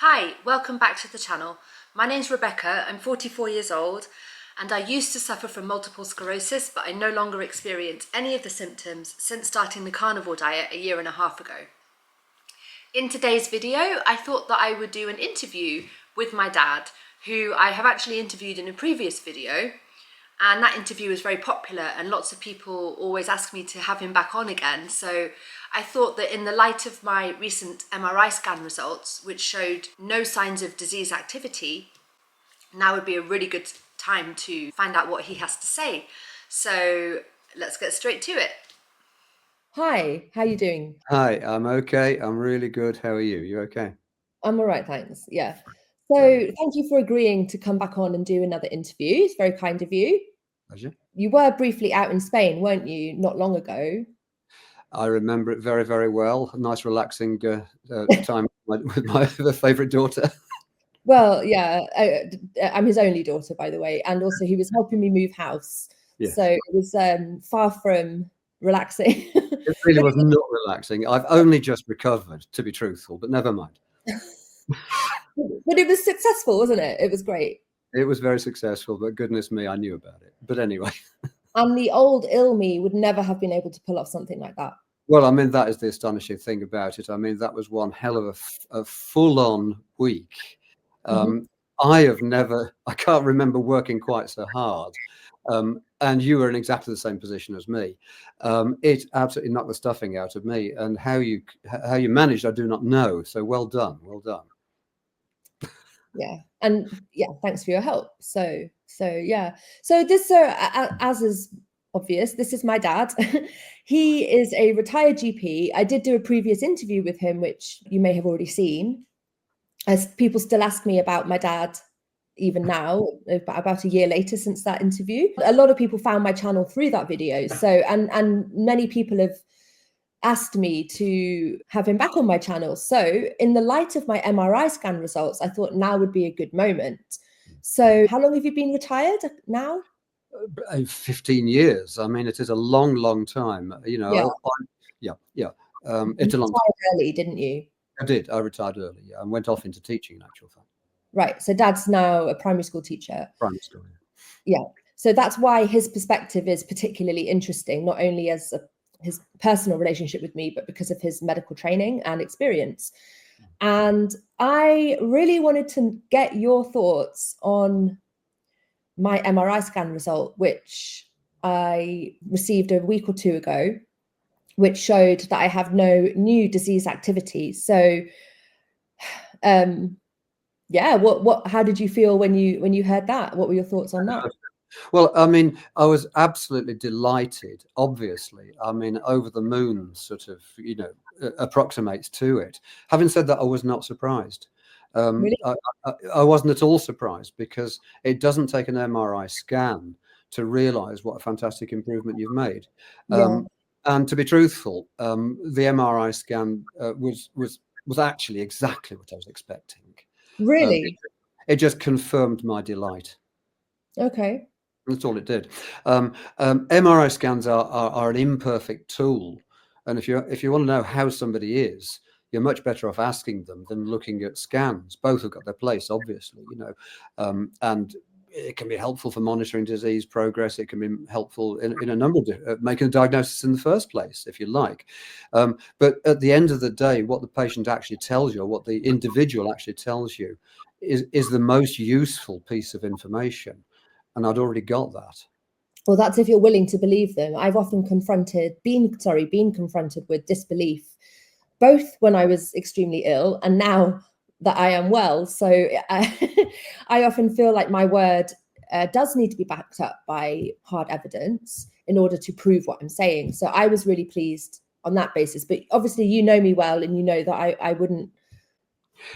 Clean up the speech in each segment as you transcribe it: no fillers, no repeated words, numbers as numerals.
Hi, welcome back to the channel. My name's Rebecca, I'm 44 years old and I used to suffer from multiple sclerosis, but I no longer experience any of the symptoms since starting the carnivore diet a year and a half ago. In today's video, I thought that I would do an interview with my dad, who I have actually interviewed in a previous video, and that interview was very popular and lots of people always ask me to have him back on again. So I thought that in the light of my recent MRI scan results, which showed no signs of disease activity, now would be a really good time to find out what he has to say. So let's get straight to it. Hi, how are you doing? Hi, I'm okay. I'm really good. How are you? You okay? I'm all right, thanks. Yeah. So Brilliant. thank you for agreeing to come back on and do another interview. It's very kind of you. Pleasure. You were briefly out in Spain, weren't you, not long ago? I remember it very, very well. A nice, relaxing time with my favorite daughter. Well, yeah, I'm his only daughter, by the way, and also he was helping me move house, so Yes, it was far from relaxing. it really But was not relaxing. I've only just recovered, to be truthful, but never mind. but it was successful, wasn't it? It was great. It was very successful, but goodness me, I knew about it. But anyway, And the old ill me would never have been able to pull off something like that. well, I mean, that is the astonishing thing about it. I mean, that was one hell of a full-on week. Mhm. Um, I can't remember working quite so hard. And you were in exactly the same position as me. It absolutely knocked the stuffing out of me. And how you managed, I do not know. So well done, well done. Yeah, and yeah, thanks for your help. So yeah, as is obvious, this is my dad. He is a retired GP. I did do a previous interview with him, which you may have already seen, as people still ask me about my dad even now, about a year later since that interview. A lot of people found my channel through that video. So and many people have asked me to have him back on my channel. So in the light of my MRI scan results, I thought now would be a good moment. So how long have you been retired now? 15 years. I mean, it is a long, long time. Yeah, Yeah, yeah. you It's a long time. retired early, didn't you? I did. I retired early, yeah, and went off into teaching, in actual fact. Right. So dad's now a primary school teacher. Primary school. Yeah. So that's why his perspective is particularly interesting, not only as his personal relationship with me, but because of his medical training and experience. And I really wanted to get your thoughts on my MRI scan result, which I received a week or two ago, which showed that I have no new disease activity. So, yeah, how did you feel when you heard that? What were your thoughts on that? Well, I mean, I was absolutely delighted, obviously. I mean, over the moon sort of, approximates to it. Having said that, I was not surprised. Really? I wasn't at all surprised because it doesn't take an MRI scan to realize what a fantastic improvement you've made. Yeah. And to be truthful, the MRI scan was actually exactly what I was expecting. Um, it, Really? it just confirmed my delight. Okay. That's all it did. MRI scans are an imperfect tool, and if you want to know how somebody is, you're much better off asking them than looking at scans. Both have got their place, obviously, and it can be helpful for monitoring disease progress. It can be helpful in a number of making a diagnosis in the first place, if you like. But at the end of the day, what the patient actually tells you, or what the individual actually tells you, is the most useful piece of information. And I'd already got that. Well, that's if you're willing to believe them. I've often been confronted with disbelief, both when I was extremely ill and now that I am well. So I often feel like my word does need to be backed up by hard evidence in order to prove what I'm saying. So I was really pleased on that basis. But obviously, you know me well, and you know that I wouldn't.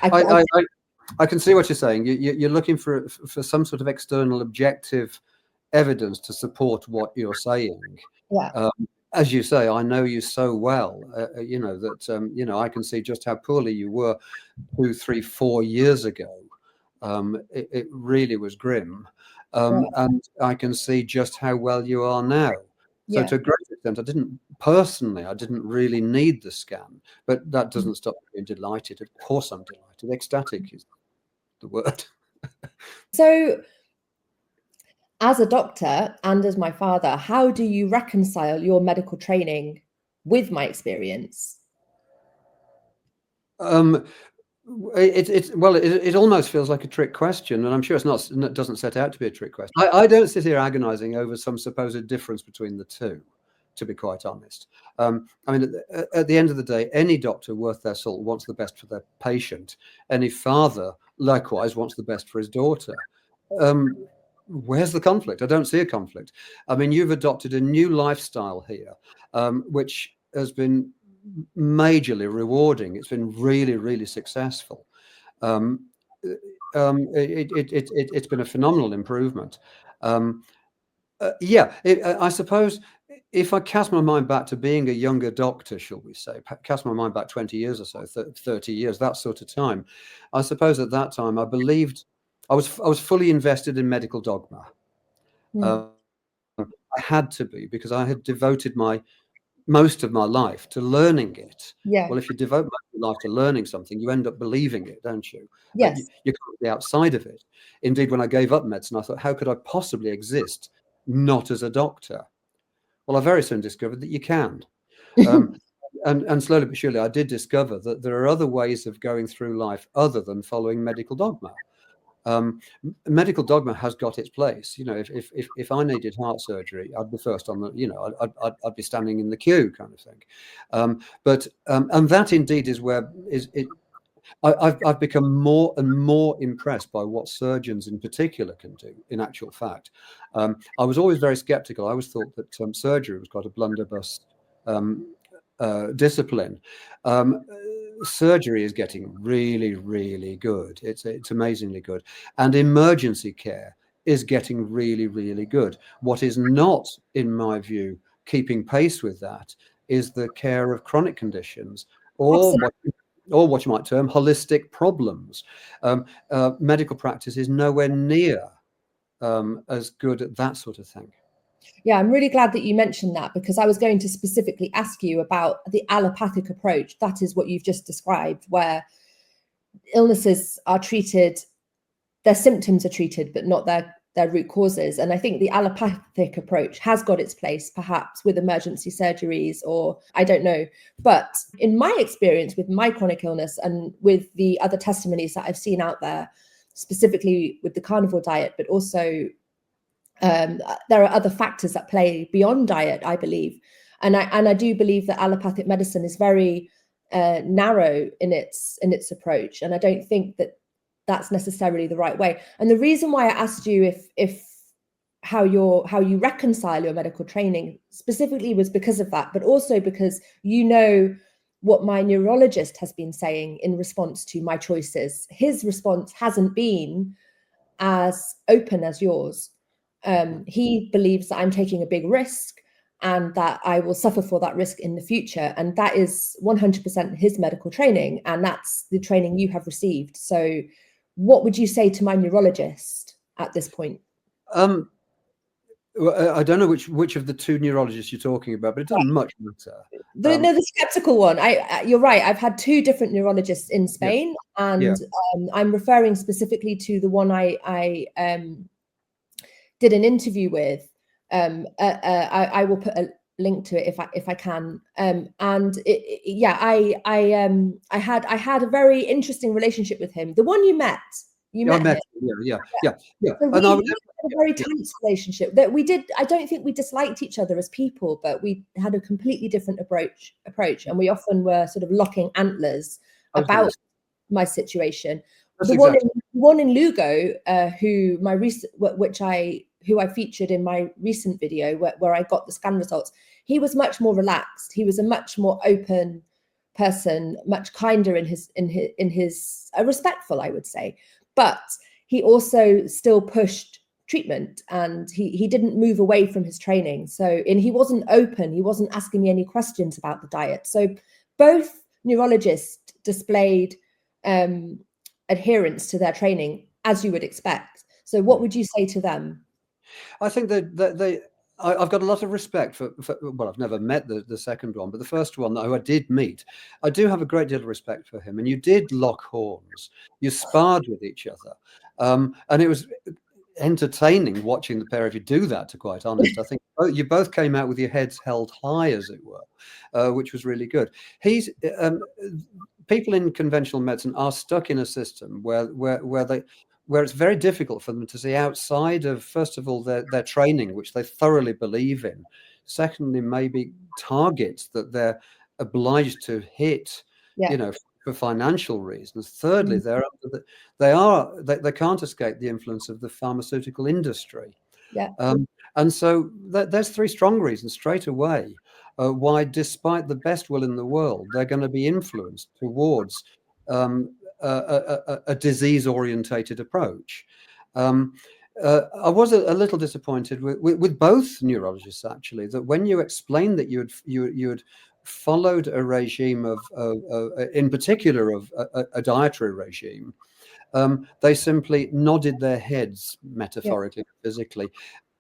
I, I, I, I can see what you're saying. You're looking for some sort of external objective evidence to support what you're saying. Yeah. Um, as you say, I know you so well, that I can see just how poorly you were 2, 3, 4 years ago. It really was grim, Right. and I can see just how well you are now. So Yeah. to a great extent, I didn't really need the scan, but that doesn't stop me being delighted. Of course I'm delighted. Ecstatic is the word. So, as a doctor and as my father, how do you reconcile your medical training with my experience? It almost feels like a trick question, and I'm sure it doesn't set out to be a trick question. I don't sit here agonizing over some supposed difference between the two, to be quite honest. I mean, at the end of the day, any doctor worth their salt wants the best for their patient. Any father, likewise, wants the best for his daughter. Where's the conflict? I don't see a conflict. I mean, you've adopted a new lifestyle here, which has been majorly rewarding. It's been really, really successful. It's been a phenomenal improvement. I suppose if I cast my mind back to being a younger doctor, shall we say, cast my mind back 20 years or so, 30 years, that sort of time, I suppose at that time I believed I was fully invested in medical dogma. I had to be, because I had devoted most of my life to learning it. Yeah. Well, if you devote most of your life to learning something, you end up believing it, don't you? Yes. You can't be outside of it. Indeed, when I gave up medicine, I thought, how could I possibly exist not as a doctor? Well, I very soon discovered that you can. And slowly but surely, I did discover that there are other ways of going through life other than following medical dogma. Medical dogma has got its place. You know, if I needed heart surgery, I'd be first on the, you know, I'd be standing in the queue, kind of thing. And that indeed is where I've become more and more impressed by what surgeons in particular can do, in actual fact. I was always very skeptical. I always thought that surgery was quite a blunderbuss discipline. Surgery is getting really, really good. It's amazingly good. And emergency care is getting really, really good. What is not, in my view, keeping pace with that is the care of chronic conditions, or what you might term holistic problems. Medical practice is nowhere near as good at that sort of thing. Yeah, I'm really glad that you mentioned that, because I was going to specifically ask you about the allopathic approach. That is what you've just described, where illnesses are treated, their symptoms are treated, but not their root causes. And I think the allopathic approach has got its place, perhaps with emergency surgeries, or I don't know. But in my experience with my chronic illness and with the other testimonies that I've seen out there, specifically with the carnivore diet, but also there are other factors that play beyond diet, I believe. And I do believe that allopathic medicine is very narrow in its approach. And I don't think that that's necessarily the right way. And the reason why I asked you if how you reconcile your medical training specifically was because of that, but also because you know what my neurologist has been saying in response to my choices. His response hasn't been as open as yours. He believes that I'm taking a big risk and that I will suffer for that risk in the future. And that is 100% his medical training. And that's the training you have received. So what would you say to my neurologist at this point? I don't know which of the two neurologists you're talking about, but it doesn't much matter. The skeptical one. You're right. I've had two different neurologists in Spain, and I'm referring specifically to the one I did an interview with. I will put a link to it if I can. And I had a very interesting relationship with him. The one you met. I met him. Yeah. So we had a very tense relationship that we did. I don't think we disliked each other as people, but we had a completely different approach, and we often were sort of locking antlers about my situation. The one in Lugo, who I featured in my recent video, where I got the scan results, he was much more relaxed. He was a much more open person, much kinder in his respectful, I would say. But he also still pushed treatment, and he didn't move away from his training. And he wasn't open. He wasn't asking me any questions about the diet. So both neurologists displayed adherence to their training, as you would expect. So what would you say to them? I think that I've got a lot of respect for well, I've never met the second one, but the first one who I did meet, I do have a great deal of respect for him. And you did lock horns, you sparred with each other, and it was entertaining watching the pair of you do that, to quite honest. I think you both came out with your heads held high, as it were, which was really good. People in conventional medicine are stuck in a system where it's very difficult for them to see outside of, first of all, their training, which they thoroughly believe in. Secondly, maybe targets that they're obliged to hit, for financial reasons. Thirdly, they can't escape the influence of the pharmaceutical industry. And so there's three strong reasons straight away why, despite the best will in the world, they're going to be influenced towards a disease-orientated approach. I was a little disappointed with both neurologists, actually, that when you explained that you had followed a regime of in particular of a dietary regime, they simply nodded their heads, metaphorically, physically.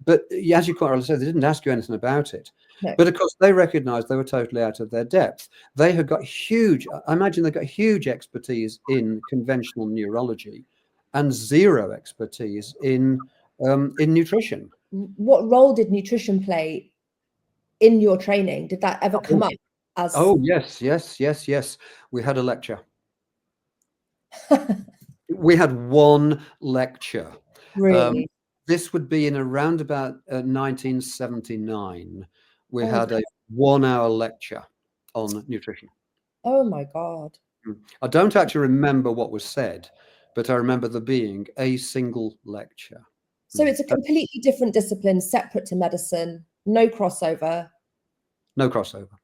But as you quite rightly said, they didn't ask you anything about it. No. But of course, they recognised they were totally out of their depth. They had got I imagine they got huge expertise in conventional neurology and zero expertise in nutrition. What role did nutrition play in your training? Did that ever come up as? Oh, yes. We had a lecture. We had one lecture. Really? This would be in around about 1979. We had a 1-hour lecture on nutrition. Oh my God. I don't actually remember what was said, but I remember there being a single lecture. So it's a completely different discipline, separate to medicine, no crossover. No crossover.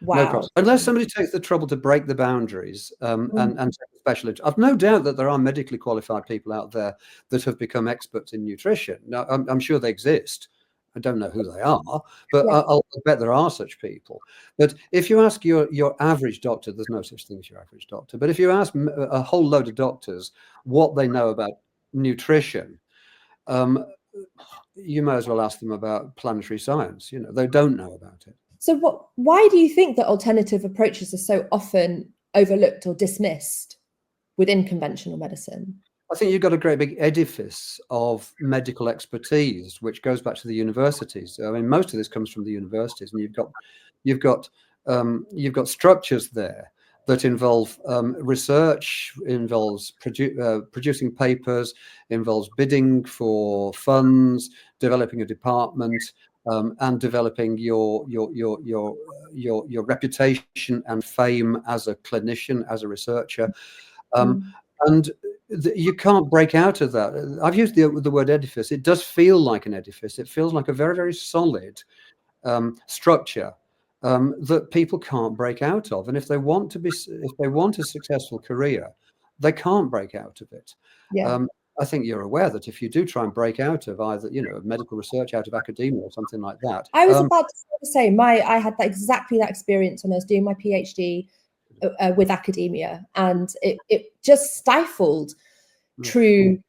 Wow. No crossover. Unless somebody takes the trouble to break the boundaries and take a special interest. I've no doubt that there are medically qualified people out there that have become experts in nutrition. Now, I'm sure they exist. I don't know who they are, but I'll bet there are such people. But if you ask your average doctor, there's no such thing as your average doctor, but if you ask a whole load of doctors what they know about nutrition, you may as well ask them about planetary science. They don't know about it. So why do you think that alternative approaches are so often overlooked or dismissed within conventional medicine? I think you've got a great big edifice of medical expertise, which goes back to the universities. I mean, most of this comes from the universities, and you've got structures there that involve research, involves producing papers, involves bidding for funds, developing a department, and developing your reputation and fame as a clinician, as a researcher, and you can't break out of that. I've used the word edifice. It does feel like an edifice. It feels like a very, very solid structure that people can't break out of. And if they want a successful career, they can't break out of it. I think you're aware that if you do try and break out of either, medical research, out of academia or something like that. I was about to say, I had exactly that experience when I was doing my PhD with academia, and it just stifled true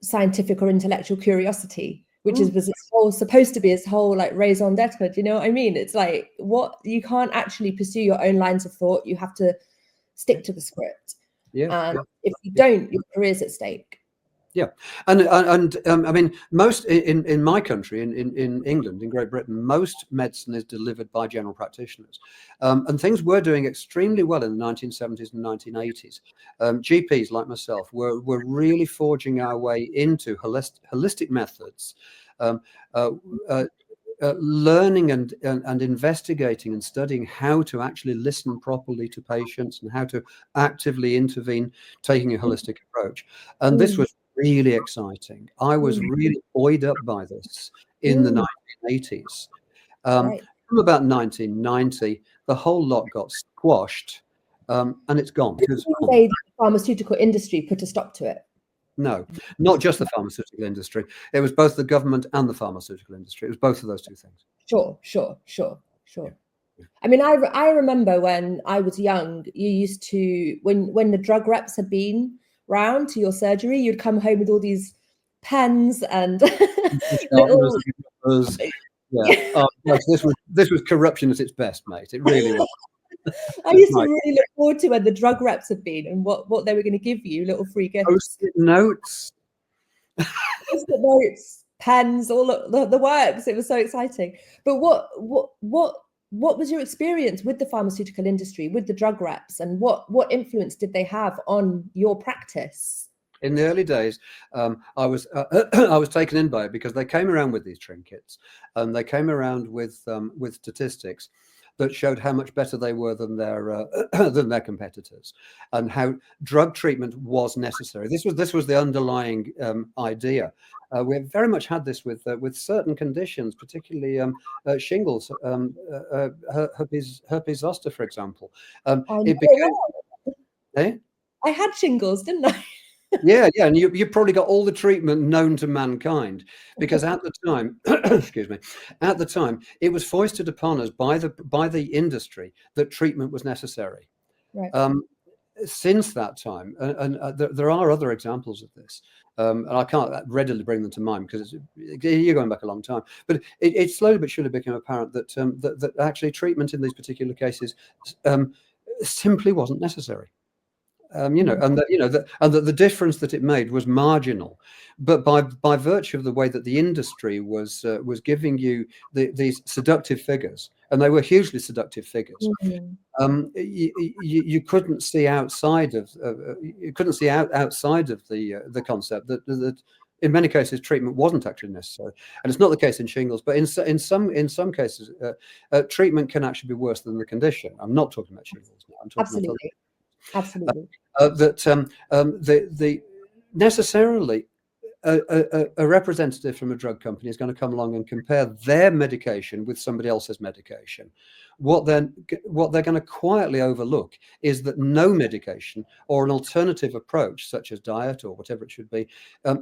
scientific or intellectual curiosity, which was supposed to be its whole like raison d'etre. Do you know what I mean? It's like, you can't actually pursue your own lines of thought. You have to stick to the script. If you don't, your career's at stake. Yeah, and I mean, most in my country, in England, in Great Britain, most medicine is delivered by general practitioners, and things were doing extremely well in the 1970s and 1980s. GPs like myself were really forging our way into holistic methods, learning and investigating and studying how to actually listen properly to patients and how to actively intervene, taking a holistic approach, and this was really exciting. I was really buoyed up by this in the 1980s. From about 1990, the whole lot got squashed, and it's gone. Did you say the pharmaceutical industry put a stop to it? No, not just the pharmaceutical industry. It was both the government and the pharmaceutical industry. It was both of those two things. Sure. I mean, I remember when I was young, you used to, when the drug reps had been round to your surgery, you'd come home with all these pens and Yeah. Oh, gosh, this was corruption at its best, mate. It really was. I used to Right. really look forward to when the drug reps had been and what they were going to give you, little free gifts. Post-it notes. Post-it notes, pens, all the works. It was so exciting. But what was your experience with the pharmaceutical industry, with the drug reps, and what influence did they have on your practice? In the early days, I was I was taken in by it because they came around with these trinkets, and they came around with statistics that showed how much better they were than their competitors, and how drug treatment was necessary. This was the underlying idea. We very much had this with certain conditions, particularly shingles, herpes zoster, for example. I It know. became, eh? I had shingles, didn't I? Yeah, and you probably got all the treatment known to mankind, because at the time, excuse me, at the time it was foisted upon us by the industry that treatment was necessary. Right. Since that time, there are other examples of this, and I can't readily bring them to mind because you're going back a long time. But it slowly but surely became apparent that that actually treatment in these particular cases simply wasn't necessary. And that the difference that it made was marginal, but by virtue of the way that the industry was giving you these seductive figures, and they were hugely seductive figures, you couldn't see outside of outside of the concept that in many cases treatment wasn't actually necessary. And it's not the case in shingles, but in some cases treatment can actually be worse than the condition. I'm not talking about shingles now. I'm talking about Absolutely. the necessarily a representative from a drug company is going to come along and compare their medication with somebody else's medication. What they're going to quietly overlook is that no medication or an alternative approach, such as diet or whatever it should be,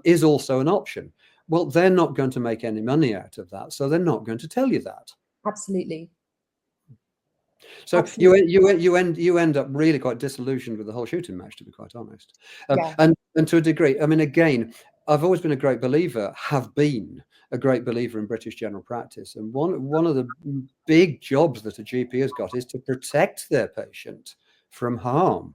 is also an option. Well, they're not going to make any money out of that, so they're not going to tell you that. Absolutely. So Absolutely. you end up really quite disillusioned with the whole shooting match, to be quite honest. Yeah. And to a degree, I mean, again, I've always been a great believer, have been a great believer in British general practice. And one of the big jobs that a GP has got is to protect their patient from harm.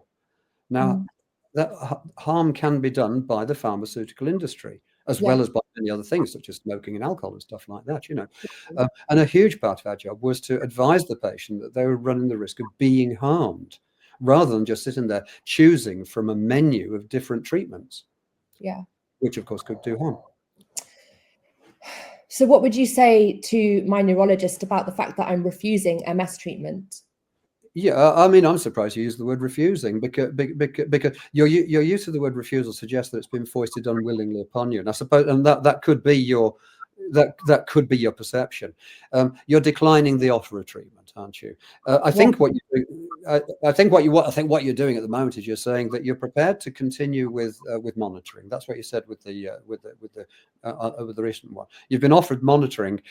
Now, that harm can be done by the pharmaceutical industry, as Yeah. well as by many other things, such as smoking and alcohol and stuff like that, and a huge part of our job was to advise the patient that they were running the risk of being harmed, rather than just sitting there choosing from a menu of different treatments. Yeah. Which of course could do harm. So what would you say to my neurologist about the fact that I'm refusing MS treatment? Yeah, I mean, I'm surprised you use the word refusing, because your use of the word refusal suggests that it's been foisted unwillingly upon you, and I suppose, and that could be your perception. You're declining the offer of treatment, aren't you? I think what you're doing at the moment is you're saying that you're prepared to continue with monitoring. That's what you said with the recent one. You've been offered monitoring,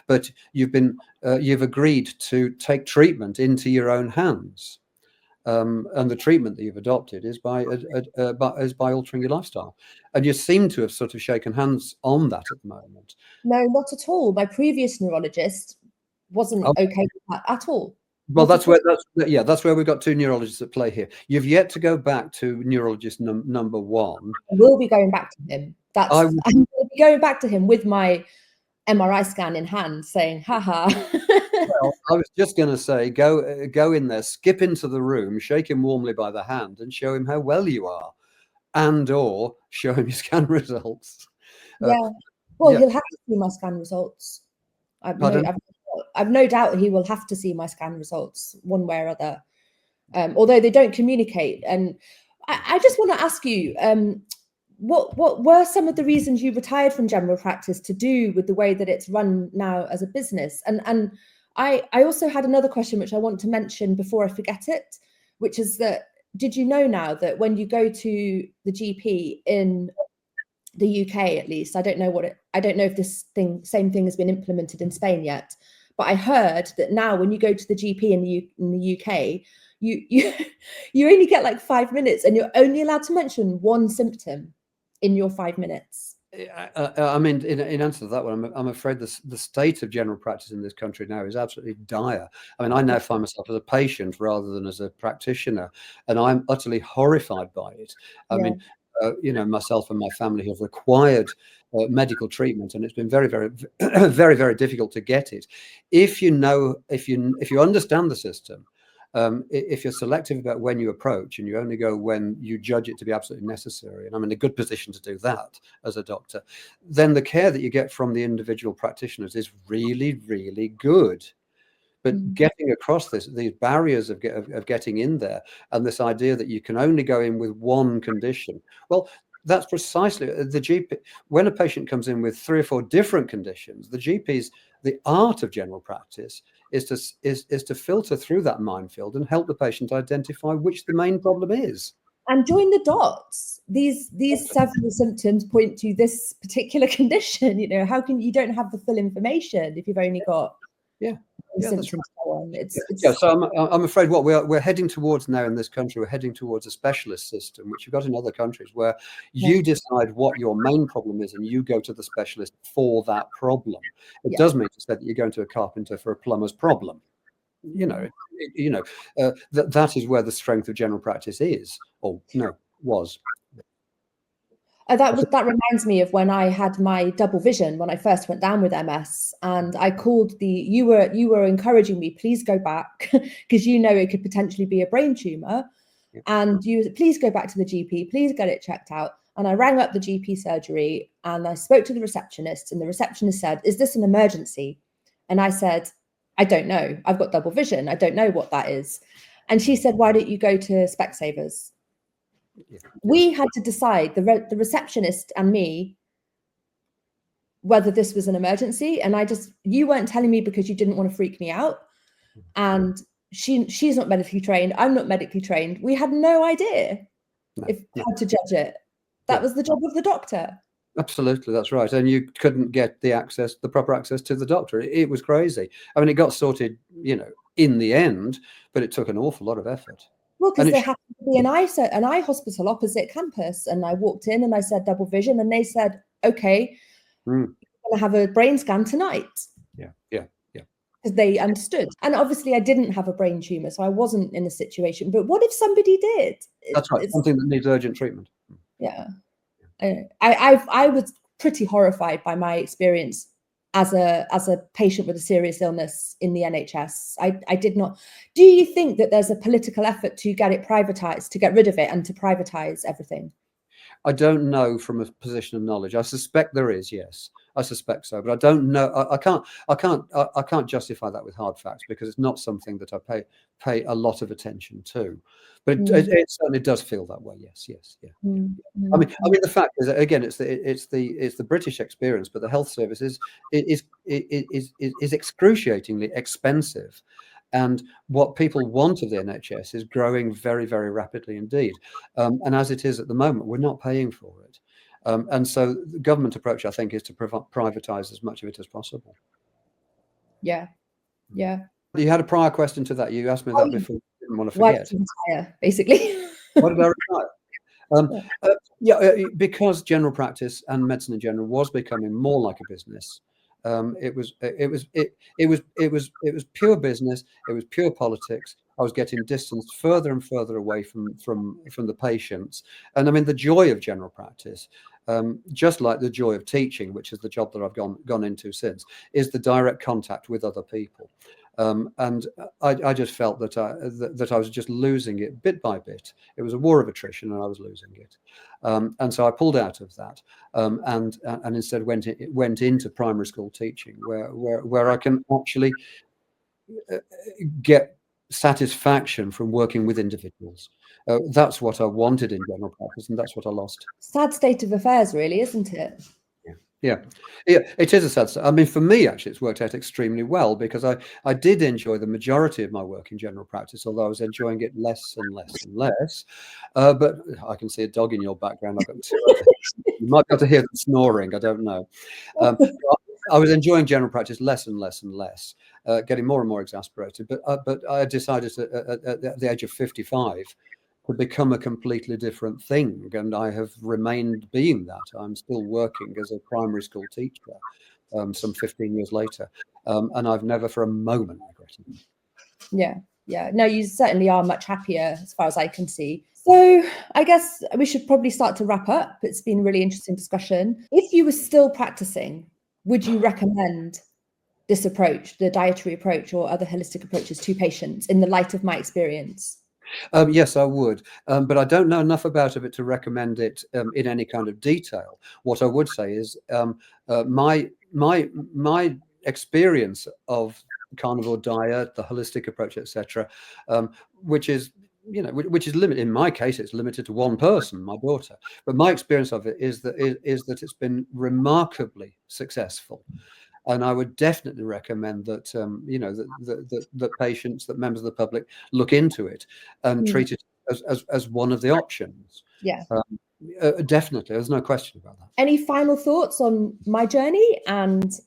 but you've agreed to take treatment into your own hands. And the treatment that you've adopted is by altering your lifestyle, and you seem to have sort of shaken hands on that at the moment. No, not at all. My previous neurologist wasn't okay with that at all. Well, that's where we've got two neurologists at play here. You've yet to go back to neurologist number one. I will be going back to him. I'm going to be going back to him with my MRI scan in hand, saying, "Haha." Well, I was just going to say, go in there, skip into the room, shake him warmly by the hand, and show him how well you are, or show him your scan results. Yeah. Well, he'll have to see my scan results. I've no doubt he will have to see my scan results one way or other. Although they don't communicate. And I just want to ask you, what were some of the reasons you retired from general practice to do with the way that it's run now as a business? And I also had another question which I want to mention before I forget it, which is that, did you know now that when you go to the GP in the UK, at least, I don't know if this same thing has been implemented in Spain yet, but I heard that now when you go to the GP in the UK, you only get like 5 minutes, and you're only allowed to mention one symptom in your 5 minutes. I mean, in answer to that one, I'm afraid the state of general practice in this country now is absolutely dire. I mean, I now find myself as a patient rather than as a practitioner, and I'm utterly horrified by it. I Yeah. mean, myself and my family have required medical treatment, and it's been very, very, very, very difficult to get it. If you understand the system, if you're selective about when you approach and you only go when you judge it to be absolutely necessary, and I'm in a good position to do that as a doctor, then the care that you get from the individual practitioners is really, really good. But getting across these barriers of getting in there, and this idea that you can only go in with one condition, well, that's precisely the GP. When a patient comes in with 3 or 4 different conditions, the art of general practice is to filter through that minefield and help the patient identify which the main problem is. And join the dots. These several symptoms point to this particular condition. You know, how can you don't have the full information if you've only got symptoms? So I'm afraid what we're heading towards now in this country, we're heading towards a specialist system, which you've got in other countries, where you decide what your main problem is and you go to the specialist for that problem. It does mean to say that you're going to a carpenter for a plumber's problem. That is where the strength of general practice is, or no, was. That reminds me of when I had my double vision when I first went down with MS, and I called you were encouraging me, please go back because it could potentially be a brain tumor, and please go back to the GP, please get it checked out. And I rang up the GP surgery and I spoke to the receptionist, and the receptionist said, "Is this an emergency?" And I said, "I don't know. I've got double vision. I don't know what that is." And she said, "Why don't you go to Specsavers?" We had to decide, the receptionist and me, whether this was an emergency. And you weren't telling me because you didn't want to freak me out. And she's not medically trained. I'm not medically trained. We had no idea how to judge it. That was the job of the doctor. Absolutely, that's right. And you couldn't get the proper access to the doctor. It was crazy. I mean, it got sorted, in the end, but it took an awful lot of effort. Well, because there happened to be an eye hospital opposite campus, and I walked in and I said double vision, and they said, "Okay, you're going to have a brain scan tonight." Yeah. Because they understood. And obviously I didn't have a brain tumor, so I wasn't in a situation. But what if somebody did? That's right. Something that needs urgent treatment. Yeah. I was pretty horrified by my experience as a patient with a serious illness in the NHS. I did not. Do you think that there's a political effort to get it privatized, to get rid of it and to privatize everything? I don't know from a position of knowledge. I suspect there is, yes. I suspect so, but I don't know. I can't justify that with hard facts, because it's not something that I pay a lot of attention to. But it certainly does feel that way. Yes, yeah. I mean, the fact is that, again, it's the British experience, but the health service is excruciatingly expensive. And what people want of the NHS is growing very, very rapidly indeed. And as it is at the moment, we're not paying for it. And so the government approach, I think, is to privatise as much of it as possible. Yeah. You had a prior question to that. You asked me that before. I didn't want to forget. Why did you retire, basically? Why did I retire? Because general practice and medicine in general was becoming more like a business. It was pure business. It was pure politics. I was getting distanced further and further away from the patients. And I mean, the joy of general practice, just like the joy of teaching, which is the job that I've gone into since, is the direct contact with other people. And I just felt that I was just losing it bit by bit. It was a war of attrition, and I was losing it. And so I pulled out of that, and instead went into primary school teaching, where I can actually get satisfaction from working with individuals. That's what I wanted in general practice, and that's what I lost. Sad state of affairs, really, isn't it? Yeah, it is a sad. I mean, for me, actually, it's worked out extremely well, because I did enjoy the majority of my work in general practice, although I was enjoying it less and less and less. But I can see a dog in your background. I've got two. You might be able to hear them snoring. I don't know. I was enjoying general practice less and less and less, getting more and more exasperated. But I decided at the age of 55, to become a completely different thing, and I have remained being that. I'm still working as a primary school teacher some 15 years later, and I've never for a moment regretted it. Yeah. No, you certainly are much happier as far as I can see. So I guess we should probably start to wrap up. It's been a really interesting discussion. If you were still practicing, would you recommend this approach, the dietary approach or other holistic approaches to patients in the light of my experience? Yes, I would, but I don't know enough about it to recommend it in any kind of detail. What I would say is my experience of carnivore diet, the holistic approach, etc., which is limited. In my case, it's limited to one person, my daughter. But my experience of it is that it's been remarkably successful. And I would definitely recommend that that patients, that members of the public look into it and treat it as one of the options. Yeah. Definitely, there's no question about that. Any final thoughts on my journey and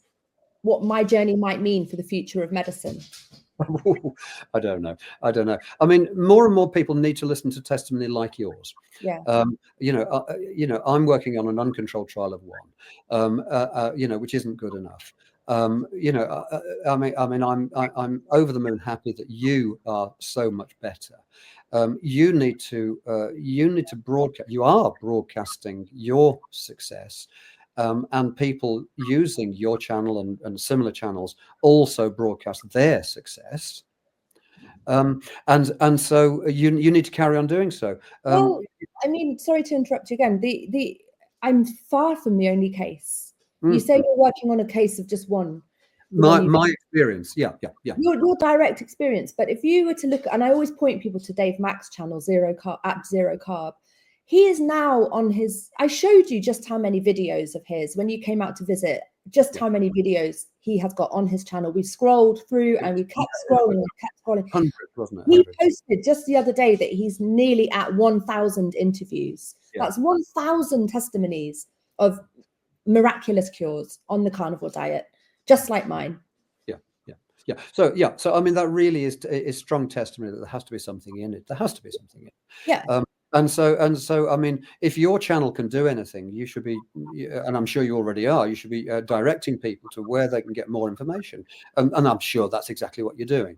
what my journey might mean for the future of medicine? I don't know. I mean, more and more people need to listen to testimony like yours. Yeah. I'm working on an uncontrolled trial of one, which isn't good enough. I'm over the moon happy that you are so much better. You need to broadcast. You are broadcasting your success. And people using your channel and similar channels also broadcast their success. And so you need to carry on doing so. Well, I mean, sorry to interrupt you again. I'm far from the only case. You say you're working on a case of just one. My experience, yeah. Your direct experience. But if you were to look, and I always point people to Dave Mack's channel, Zero Carb. He is now on his, I showed you just how many videos of his when you came out to visit, just how many videos he has got on his channel. We scrolled through and we kept scrolling and kept scrolling. 100, wasn't it? He posted just the other day that he's nearly at 1,000 interviews. Yeah. That's 1,000 testimonies of miraculous cures on the carnivore diet, just like mine. Yeah. So I mean, that really is strong testimony that there has to be something in it. There has to be something in it. Yeah. And so, I mean, if your channel can do anything, you should be, and I'm sure you already are, you should be directing people to where they can get more information. And I'm sure that's exactly what you're doing.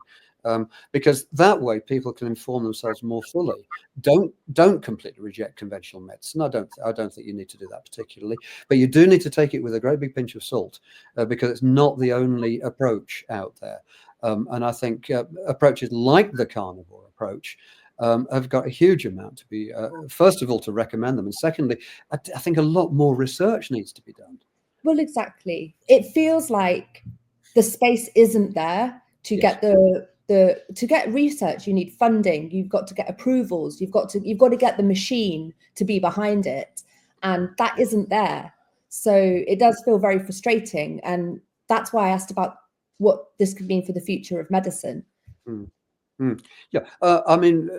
Because that way people can inform themselves more fully. Don't completely reject conventional medicine. I don't think you need to do that particularly, but you do need to take it with a great big pinch of salt, because it's not the only approach out there. And I think approaches like the carnivore approach have got a huge amount to be, first of all, to recommend them. And secondly, I think a lot more research needs to be done. Well, exactly. It feels like the space isn't there to get to get research. You need funding. You've got to get approvals. You've got to get the machine to be behind it. And that isn't there. So it does feel very frustrating. And that's why I asked about what this could mean for the future of medicine. Yeah, I mean,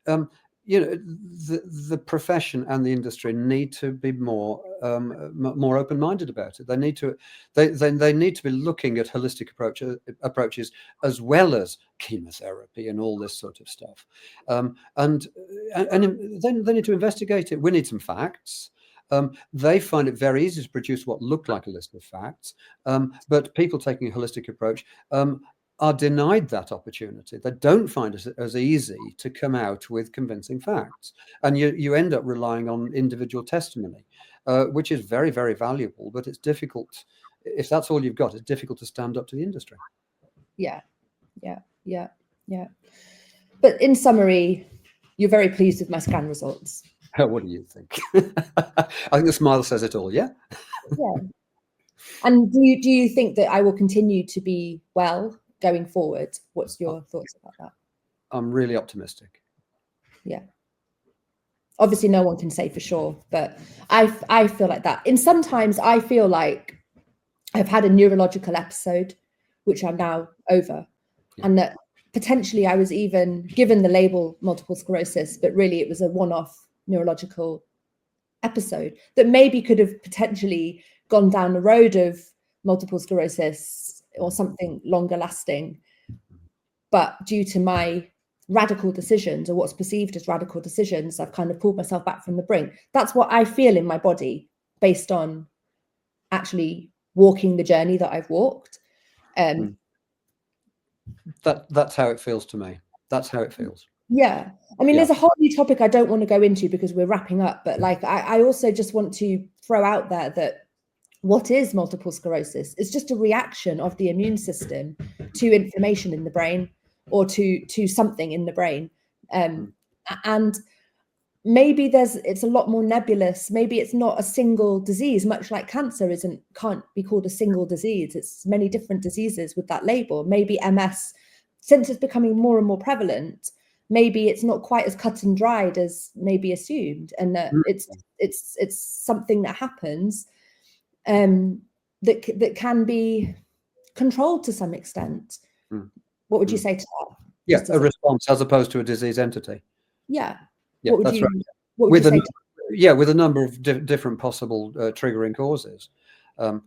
the profession and the industry need to be more open-minded about it. They need to be looking at holistic approaches as well as chemotherapy and all this sort of stuff. And then they need to investigate it. We need some facts. They find it very easy to produce what look like a list of facts, but people taking a holistic approach are denied that opportunity. They don't find it as easy to come out with convincing facts, and you end up relying on individual testimony, which is very, very valuable, but it's difficult. If that's all you've got, it's difficult to stand up to the industry. Yeah. But in summary, you're very pleased with my scan results. What do you think? I think the smile says it all. Yeah. And do you think that I will continue to be well going forward? What's your thoughts about that? I'm really optimistic. Yeah. Obviously no one can say for sure, but I feel like that. And sometimes I feel like I've had a neurological episode, which I'm now over, and that potentially I was even given the label multiple sclerosis, but really it was a one-off neurological episode that maybe could have potentially gone down the road of multiple sclerosis or something longer lasting. But due to my radical decisions, or what's perceived as radical decisions, I've kind of pulled myself back from the brink. That's what I feel in my body based on actually walking the journey that I've walked. That's how it feels to me. That's how it feels. Yeah. I mean, there's a whole new topic I don't want to go into because we're wrapping up, but like, I also just want to throw out there that what is multiple sclerosis? It's just a reaction of the immune system to inflammation in the brain, or to something in the brain. And maybe it's a lot more nebulous. Maybe it's not a single disease, much like cancer can't be called a single disease. It's many different diseases with that label. Maybe MS, since it's becoming more and more prevalent, maybe it's not quite as cut and dried as maybe assumed, and that it's something that happens that can be controlled to some extent. What would you say to that? Yeah, a response as opposed to a disease entity. Yeah. Yeah, that's right. What would you say? With a number of different possible triggering causes. I mean,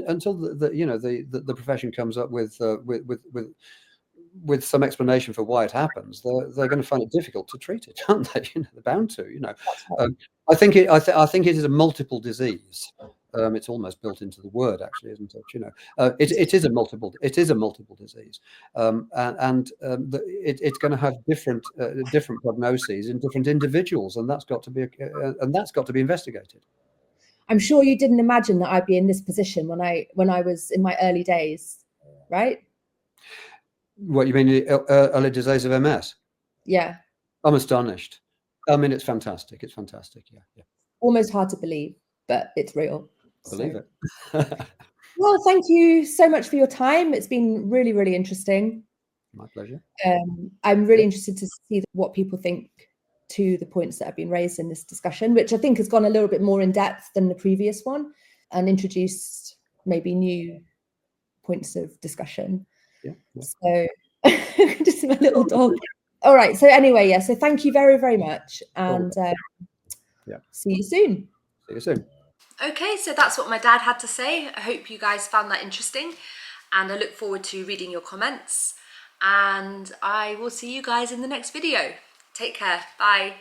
until the profession comes up with some explanation for why it happens, they're going to find it difficult to treat it, aren't they? They're bound to. I think it is a multiple disease. It's almost built into the word, actually, isn't it? It is a multiple disease, it's going to have different prognoses in different individuals, and that's got to be investigated. I'm sure you didn't imagine that I'd be in this position when I was in my early days, right? What you mean, early days of MS? Yeah. I'm astonished. I mean, it's fantastic. It's fantastic. Yeah. Almost hard to believe, but it's real. Believe it. Well, thank you so much for your time. It's been really, really interesting. My pleasure. I'm really interested to see what people think to the points that have been raised in this discussion, which I think has gone a little bit more in depth than the previous one and introduced maybe new points of discussion. Yeah. So just my little dog. All right. So anyway, so thank you very, very much. And see you soon. See you soon. Okay, so that's what my dad had to say. I hope you guys found that interesting, and I look forward to reading your comments, and I will see you guys in the next video. Take care. Bye.